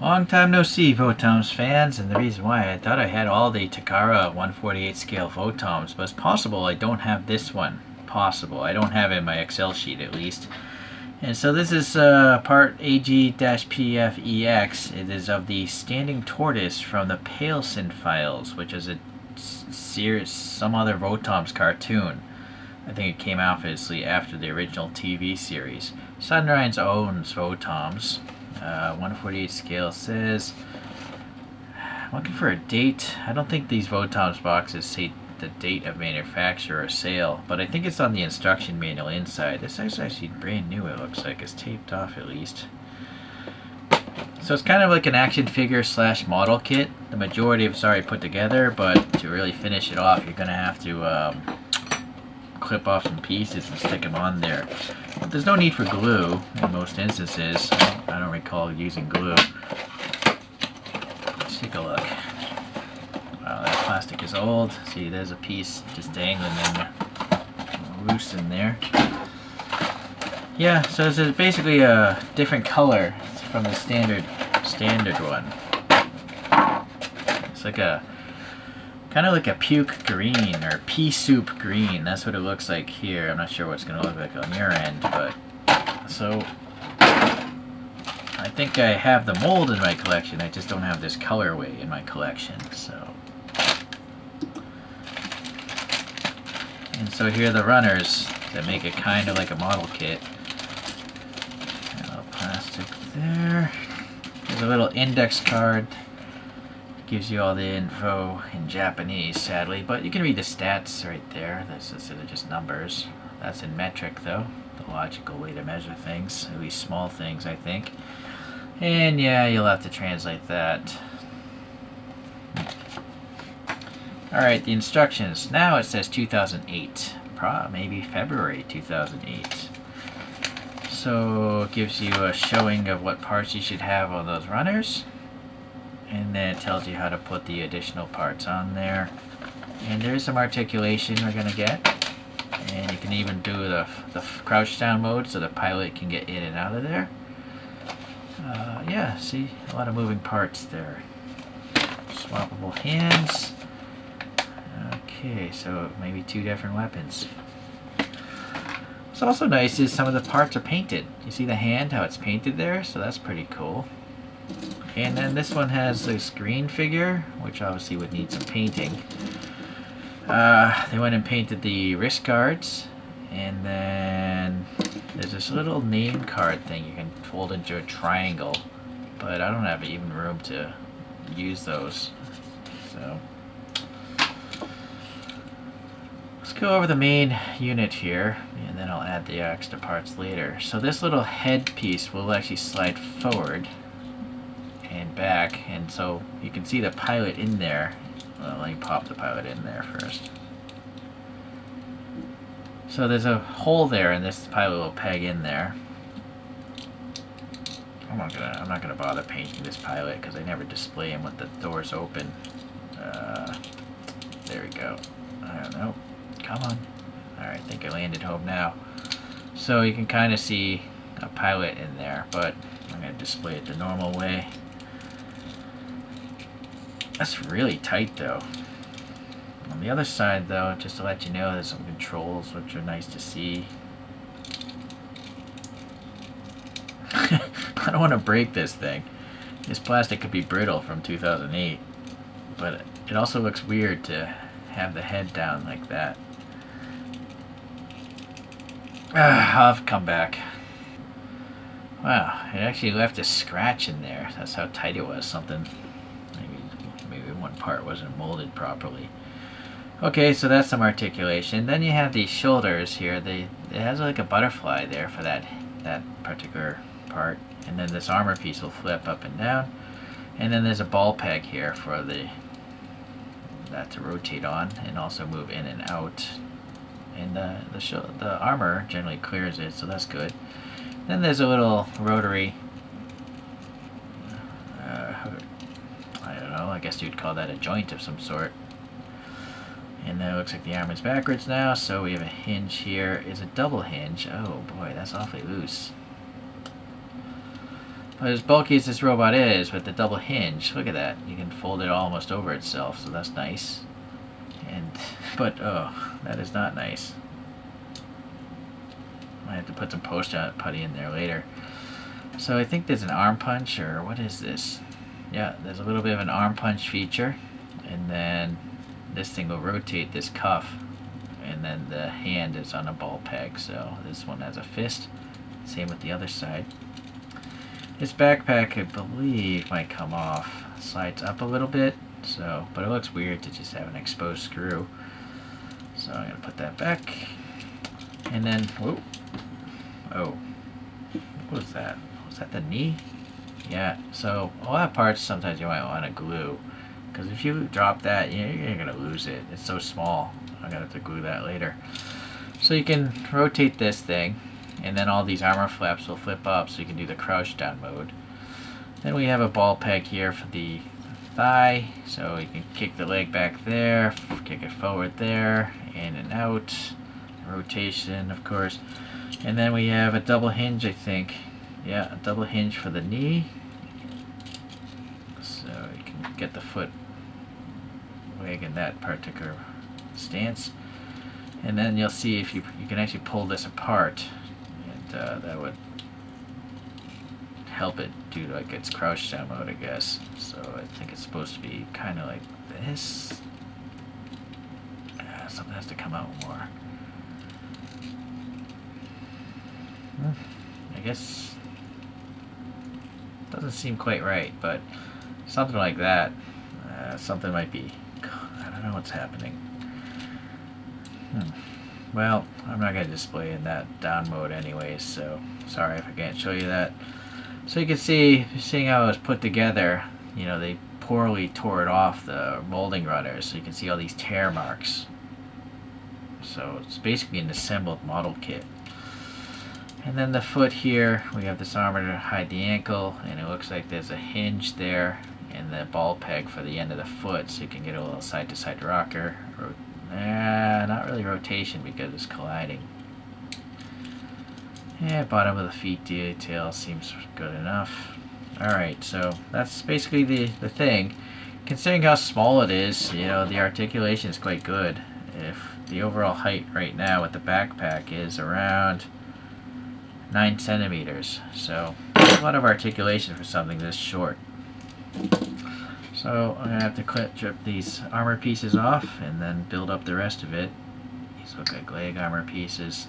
Long time no see, VOTOMS fans, and the reason why I thought I had all the Takara 1/48 scale VOTOMS, but it's possible I don't have this one. Possible. I don't have it in my Excel sheet at least. And so this is part AG-PFEX. It is of the Standing Tortoise from the Pailsen files, which is a series, some other VOTOMS cartoon. I think it came obviously after the original TV series. Sunrise owns VOTOMS. 1/48 scale says, I'm looking for a date. I don't think these VOTOMS boxes say the date of manufacture or sale, but I think it's on the instruction manual inside. This is actually brand new, it looks like. It's taped off at least. So it's kind of like an action figure slash model kit. The majority of it's already put together, but to really finish it off, you're going to have to clip off some pieces and stick them on there. But there's no need for glue in most instances. I don't recall using glue. Let's take a look. Wow, that plastic is old. See, there's a piece just dangling in loose in there. Yeah, so this is basically a different color from the standard one. It's like a kind of like a puke green or pea soup green. That's what it looks like here. I'm not sure what it's going to look like on your end, but so I think I have the mold in my collection. I just don't have this colorway in my collection. And so here are the runners that make it kind of like a model kit. A little plastic there. There's a little index card. Gives you all the info in Japanese, sadly, but you can read the stats right there. They're just numbers. That's in metric, though, the logical way to measure things, at least small things, I think. And yeah, you'll have to translate that. Alright, the instructions. Now it says 2008, maybe February 2008. So it gives you a showing of what parts you should have on those runners. And then it tells you how to put the additional parts on there. And there's some articulation we're going to get. And you can even do the crouch down mode so the pilot can get in and out of there. Yeah, see, a lot of moving parts there. Swappable hands. Okay, so maybe two different weapons. What's also nice is some of the parts are painted. You see the hand, how it's painted there? So that's pretty cool. And then this one has this green figure, which obviously would need some painting. They went and painted the wrist guards, and then there's this little name card thing you can fold into a triangle, but I don't have even room to use those. So let's go over the main unit here, and then I'll add the extra parts later. So this little head piece will actually slide forward and back, and so you can see the pilot in there. Well, let me pop the pilot in there first. So there's a hole there, and this pilot will peg in there. I'm not gonna bother painting this pilot because I never display him with the doors open. There we go. I don't know. Come on. All right, I think I landed home now. So you can kind of see a pilot in there, but I'm gonna display it the normal way. That's really tight though. On the other side though, just to let you know, there's some controls which are nice to see. I don't want to break this thing. This plastic could be brittle from 2008, but it also looks weird to have the head down like that. I'll have to come back. Wow, it actually left a scratch in there. That's how tight it was. Something, maybe one part wasn't molded properly. Okay, so that's some articulation. Then you have these shoulders here. It has like a butterfly there for that particular part. And then this armor piece will flip up and down. And then there's a ball peg here for that to rotate on and also move in and out. And the armor generally clears it, so that's good. Then there's a little rotary, I don't know, I guess you'd call that a joint of some sort. And then it looks like the arm is backwards now, so we have a hinge here. It's a double hinge. Oh boy, that's awfully loose. But as bulky as this robot is, with the double hinge, look at that. You can fold it almost over itself, so that's nice. But oh, that is not nice. I have to put some post-out putty in there later. So I think there's an arm punch, or what is this? Yeah, there's a little bit of an arm punch feature, and then this thing will rotate this cuff, and then the hand is on a ball peg. So this one has a fist. Same with the other side. This backpack, I believe, might come off. Slides up a little bit, so but it looks weird to just have an exposed screw. So I'm gonna put that back, and then whoa, oh, what was that? Was that the knee? Yeah. So a lot of parts sometimes you might want to glue, because if you drop that, you're gonna lose it. It's so small. I'm gonna have to glue that later. So you can rotate this thing, and then all these armor flaps will flip up, so you can do the crouch down mode. Then we have a ball peg here for the thigh, so you can kick the leg back there, kick it forward there, in and out, rotation of course. And then we have a double hinge, I think. Yeah, a double hinge for the knee, so you can get the foot leg in that particular stance. And then you'll see if you can actually pull this apart, and that would help it do like its crouch down mode, I guess. So I think it's supposed to be kind of like this. Something has to come out more. I guess doesn't seem quite right, but something like that. Something might be. I don't know what's happening. Well, I'm not going to display in that down mode anyways, so sorry if I can't show you that. So you can see, seeing how it was put together, you know, they poorly tore it off the molding runners, so you can see all these tear marks. So it's basically an assembled model kit. And then the foot here, we have this armor to hide the ankle, and it looks like there's a hinge there and the ball peg for the end of the foot, so you can get a little side-to-side rocker. Not really rotation because it's colliding. Yeah, bottom of the feet detail seems good enough. Alright, so that's basically the thing. Considering how small it is, you know, the articulation is quite good. If the overall height right now with the backpack is around 9 centimeters, so a lot of articulation for something this short. So I'm going to have to strip these armor pieces off and then build up the rest of it. These look like leg armor pieces.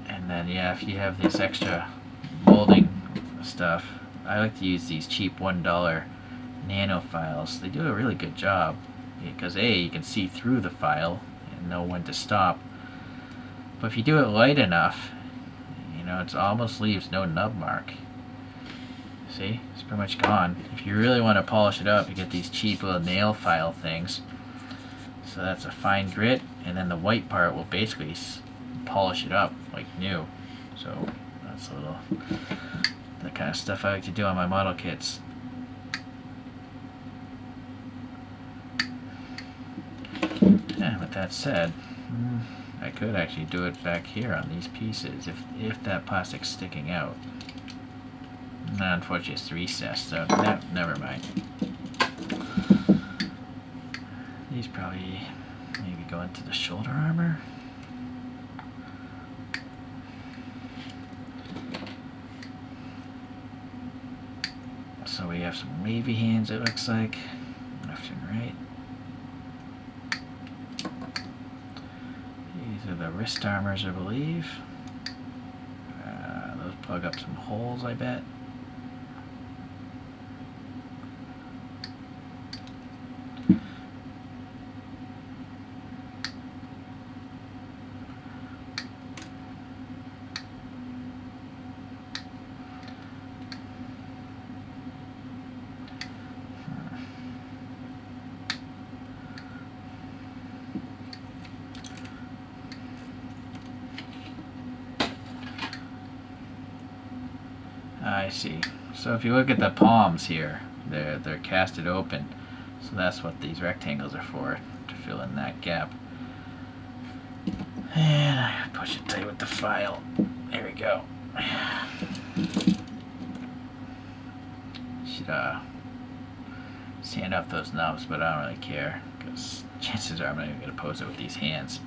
And then yeah, if you have this extra molding stuff, I like to use these cheap $1 nano files. They do a really good job because A, you can see through the file and know when to stop. But if you do it light enough, you know, it almost leaves no nub mark. See, it's pretty much gone. If you really want to polish it up, you get these cheap little nail file things. So that's a fine grit, and then the white part will basically polish it up like new. So that's a little, the kind of stuff I like to do on my model kits. Yeah, with that said, I could actually do it back here on these pieces if that plastic's sticking out. No, unfortunately it's recessed, so never mind. These probably maybe go into the shoulder armor. So we have some wavy hands, it looks like, left and right. These are the wrist armors, I believe. Those plug up some holes, I bet. I see. So if you look at the palms here, they're casted open. So that's what these rectangles are for, to fill in that gap. And I push it tight with the file. There we go. Should sand off those knobs, but I don't really care because chances are I'm not even going to pose it with these hands.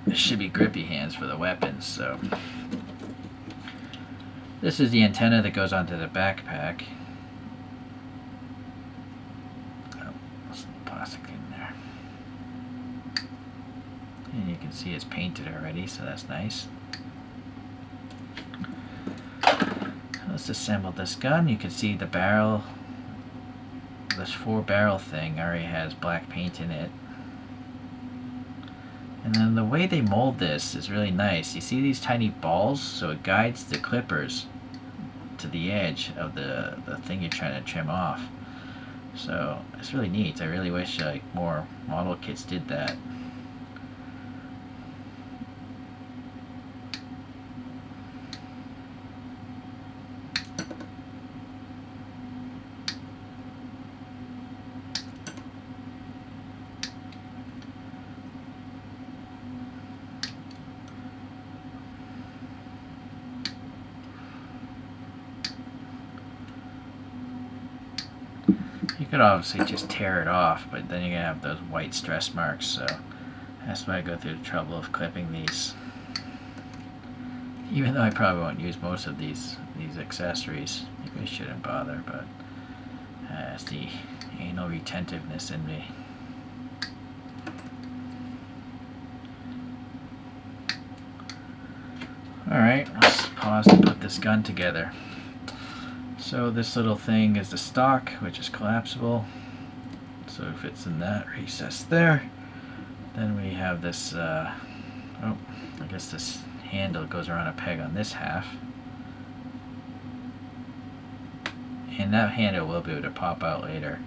This should be grippy hands for the weapons, so. This is the antenna that goes onto the backpack. Oh, some plastic in there. And you can see it's painted already, so that's nice. Let's assemble this gun. You can see the barrel, this 4-barrel thing already has black paint in it. And then the way they mold this is really nice. You see these tiny balls, so it guides the clippers to the edge of the thing you're trying to trim off. So it's really neat. I really wish like more model kits did that. You could obviously just tear it off, but then you're going to have those white stress marks, so that's why I go through the trouble of clipping these. Even though I probably won't use most of these accessories. Maybe I shouldn't bother, but it's the anal retentiveness in me. Alright, let's pause to put this gun together. So this little thing is the stock, which is collapsible. So it fits in that recess there. Then we have this, oh, I guess this handle goes around a peg on this half. And that handle will be able to pop out later.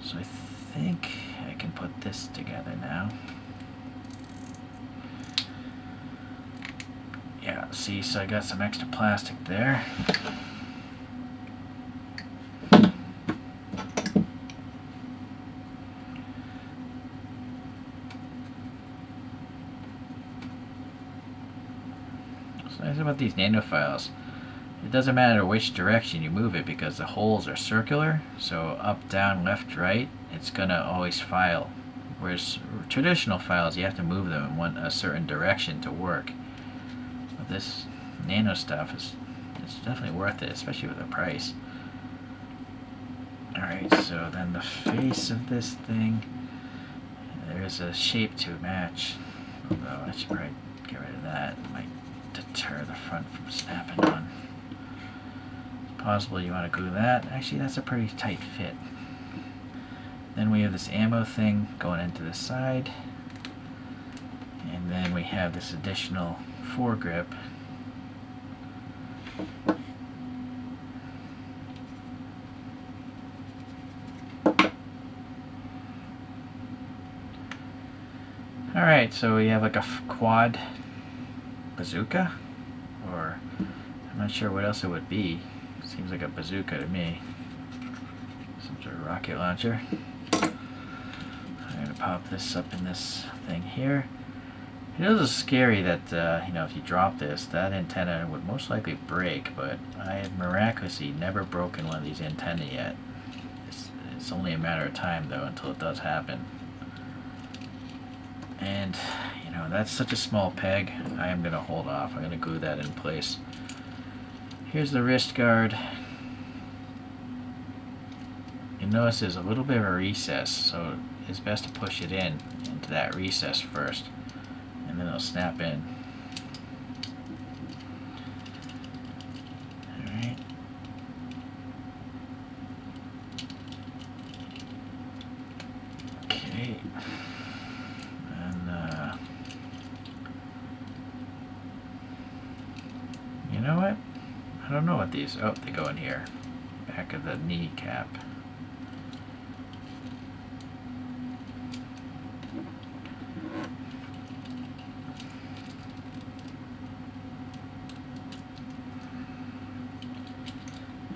So I think I can put this together now. Yeah, see, so I got some extra plastic there. Nice about these nanophiles, it doesn't matter which direction you move it because the holes are circular, so up, down, left, right, it's gonna always file. Whereas traditional files, you have to move them in a certain direction to work. But this nano stuff it's definitely worth it, especially with the price. Alright, so then the face of this thing, there is a shape to match, although I should probably get rid of that. It might deter the front from snapping on. It's possible you want to glue that. Actually, that's a pretty tight fit. Then we have this ammo thing going into the side, and then we have this additional foregrip. Alright, so we have like a quad bazooka, or I'm not sure what else it would be. Seems like a bazooka to me. Some sort of rocket launcher. I'm going to pop this up in this thing here. It is scary that, you know, if you drop this, that antenna would most likely break, but I have miraculously never broken one of these antennae yet. It's only a matter of time, though, until it does happen. And, you know, that's such a small peg, I am going to hold off. I'm going to glue that in place. Here's the wrist guard. You notice there's a little bit of a recess, so it's best to push it into that recess first, and then it'll snap in. Alright. Okay. And, you know what? I don't know what these, oh, they go in here. Back of the kneecap.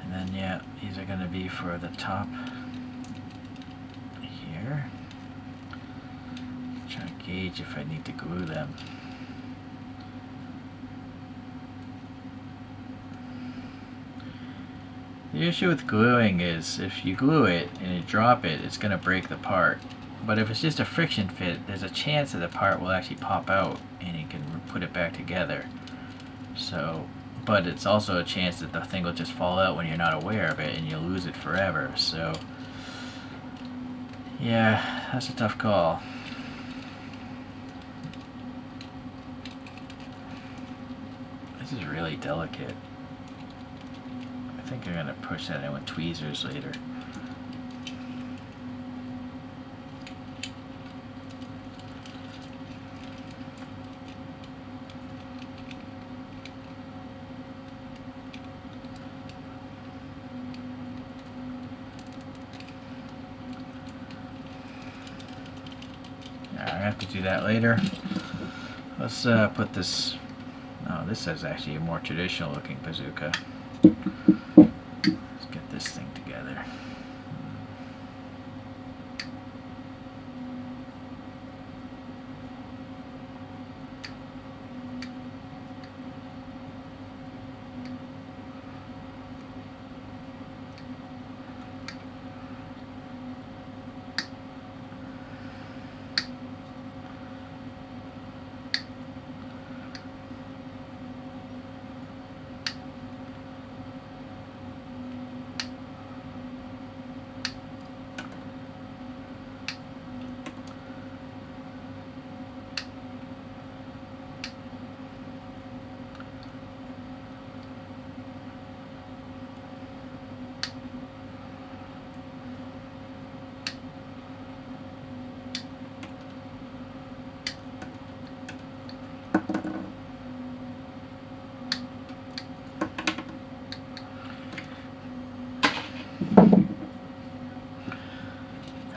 And then, yeah, these are going to be for the top here. Try to gauge if I need to glue them. The issue with gluing is if you glue it and you drop it, it's going to break the part. But if it's just a friction fit, there's a chance that the part will actually pop out and you can put it back together. So, but it's also a chance that the thing will just fall out when you're not aware of it and you'll lose it forever. So, yeah, that's a tough call. This is really delicate. I think I'm going to push that in with tweezers later. I have to do that later. Let's put this. Oh, this is actually a more traditional looking bazooka. Let's get this thing together.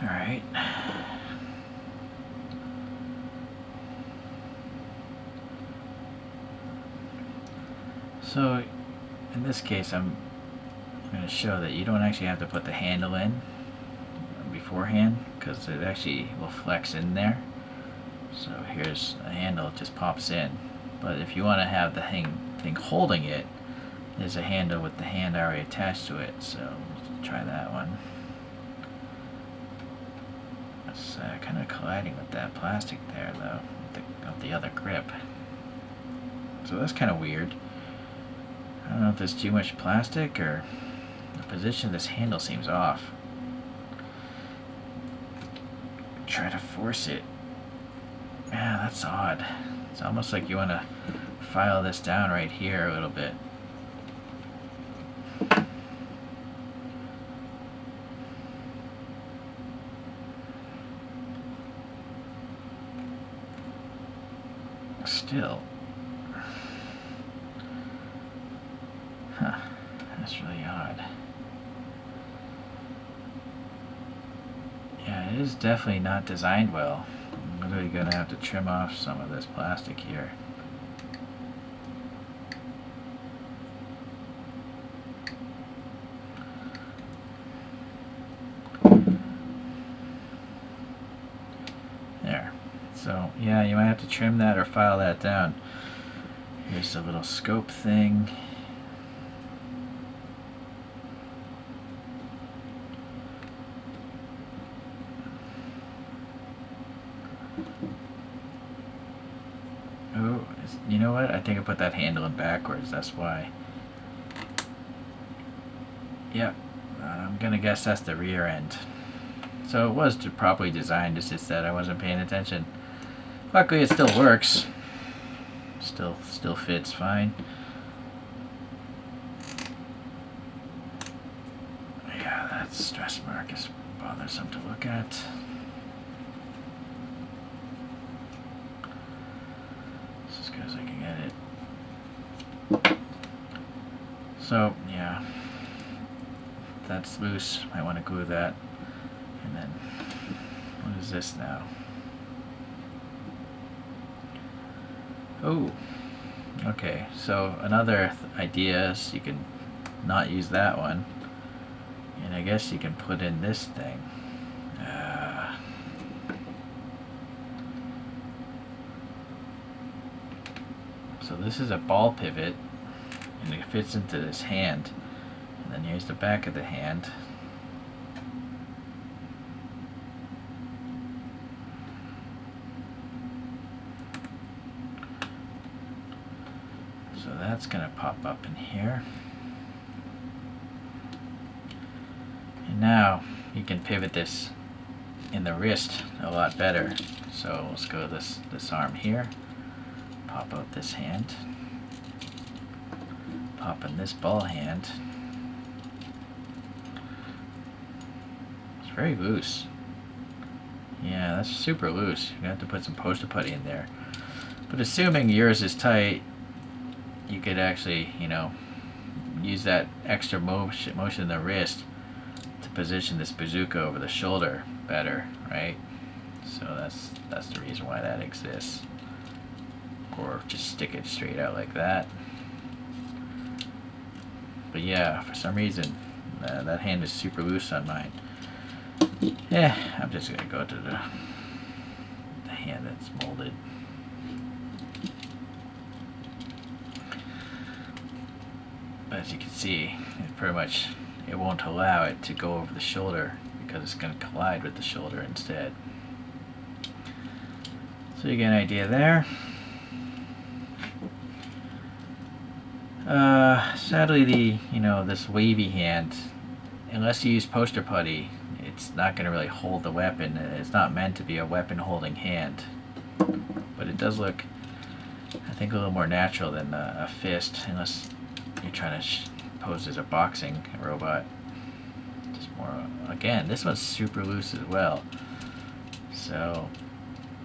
Alright. So, in this case, I'm going to show that you don't actually have to put the handle in beforehand, because it actually will flex in there. So here's a handle, it just pops in. But if you want to have the thing holding it, there's a handle with the hand already attached to it. So let's try that one. It's kind of colliding with that plastic there, though, of the other grip. So that's kind of weird. I don't know if there's too much plastic or the position of this handle seems off. Try to force it. Yeah, that's odd. It's almost like you want to file this down right here a little bit. Still. Huh. That's really odd. Yeah, it is definitely not designed well. I'm really going to have to trim off some of this plastic here. There. So, yeah, you might have to trim that or file that down. Here's the little scope thing. Oh, you know what? I think I put that handle in backwards, that's why. Yep, I'm gonna guess that's the rear end. So it was properly designed, it's just that I wasn't paying attention. Luckily it still works. Still fits fine. Yeah, that stress mark is bothersome to look at. It's as good as I can get it. So, yeah. That's loose. Might want to glue that. And then, what is this now? Oh, okay. So another idea is you can not use that one, and I guess you can put in this thing. So this is a ball pivot, and it fits into this hand. And then here's the back of the hand. So that's going to pop up in here. And now you can pivot this in the wrist a lot better. So let's go this arm here, pop out this hand, pop in this ball hand. It's very loose. Yeah, that's super loose. You're gonna have to put some poster putty in there. But assuming yours is tight, you could actually, you know, use that extra motion in the wrist to position this bazooka over the shoulder better, right? So that's the reason why that exists. Or just stick it straight out like that. But yeah, for some reason that hand is super loose on mine. Yeah, I'm just gonna go to the hand that's molded. But as you can see, it won't allow it to go over the shoulder because it's going to collide with the shoulder instead. So you get an idea there. Sadly, this wavy hand, unless you use poster putty, it's not going to really hold the weapon. It's not meant to be a weapon holding hand. But it does look, I think, a little more natural than a fist, unless you're trying to pose as a boxing robot. Just more, again, this one's super loose as well. So,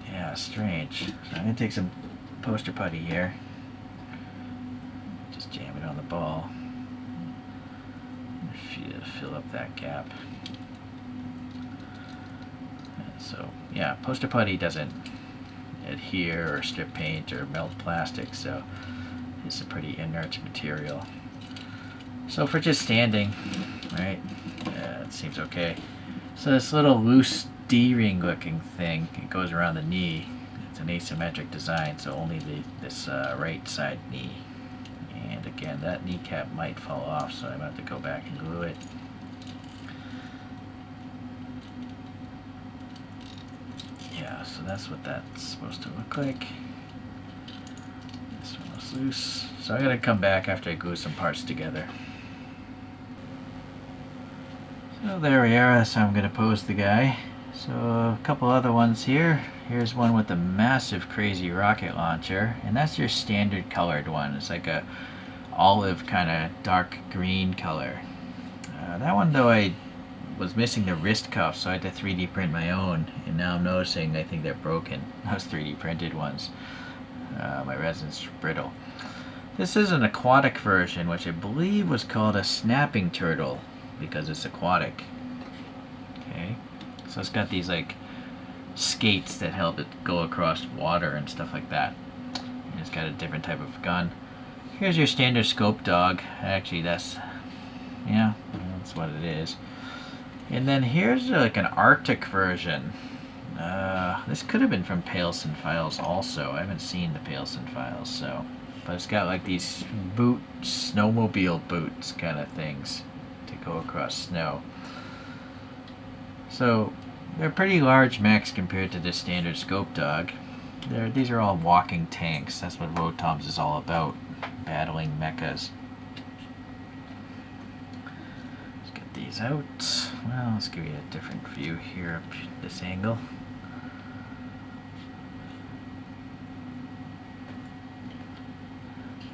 yeah, strange. So I'm going to take some poster putty here. Just jam it on the ball. Fill up that gap. And so, yeah, poster putty doesn't adhere or strip paint or melt plastic, so it's a pretty inert material. So for just standing, right, it seems okay. So this little loose D-ring looking thing, it goes around the knee. It's an asymmetric design, so only this right side knee. And again, that kneecap might fall off, so I'm going to have to go back and glue it. Yeah, so that's what that's supposed to look like. This one was loose. So I'm going to come back after I glue some parts together. So there we are, that's how I'm going to pose the guy. So a couple other ones here. Here's one with a massive crazy rocket launcher, and that's your standard colored one. It's like a olive kind of dark green color. That one though, I was missing the wrist cuff, so I had to 3D print my own, and now I'm noticing I think they're broken. Those 3D printed ones. My resin's brittle. This is an aquatic version, which I believe was called a snapping turtle because it's aquatic. Okay, so it's got these like skates that help it go across water and stuff like that. And it's got a different type of gun. Here's your standard scope dog. Actually, that's what it is. And then here's like an Arctic version. This could have been from Pailsen files also. I haven't seen the Pailsen files, so. But it's got like these snowmobile boots kind of things to go across snow. So they're pretty large mechs compared to the standard scope dog. These are all walking tanks. That's what VOTOMS is all about, battling mechas. Let's get these out. Well, let's give you a different view here up this angle.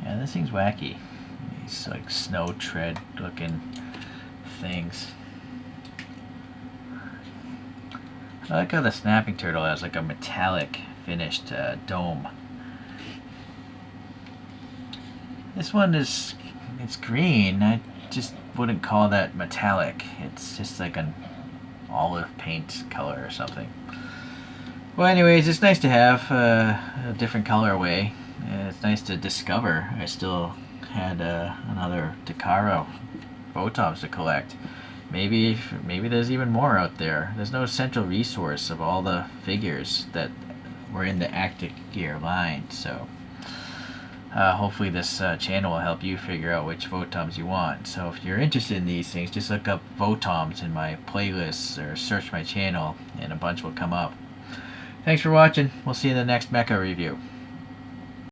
Yeah, this thing's wacky. These like snow tread looking things. I like how the snapping turtle has like a metallic finished dome. This one it's green. I just wouldn't call that metallic. It's just like an olive paint color or something. Well, anyways, it's nice to have a different colorway. It's nice to discover. I still had another Takara VOTOMS to collect. Maybe there's even more out there. There's no central resource of all the figures that were in the Actic gear line. So hopefully this channel will help you figure out which VOTOMS you want. So if you're interested in these things, just look up VOTOMS in my playlists or search my channel and a bunch will come up. Thanks for watching. We'll see you in the next mecha review.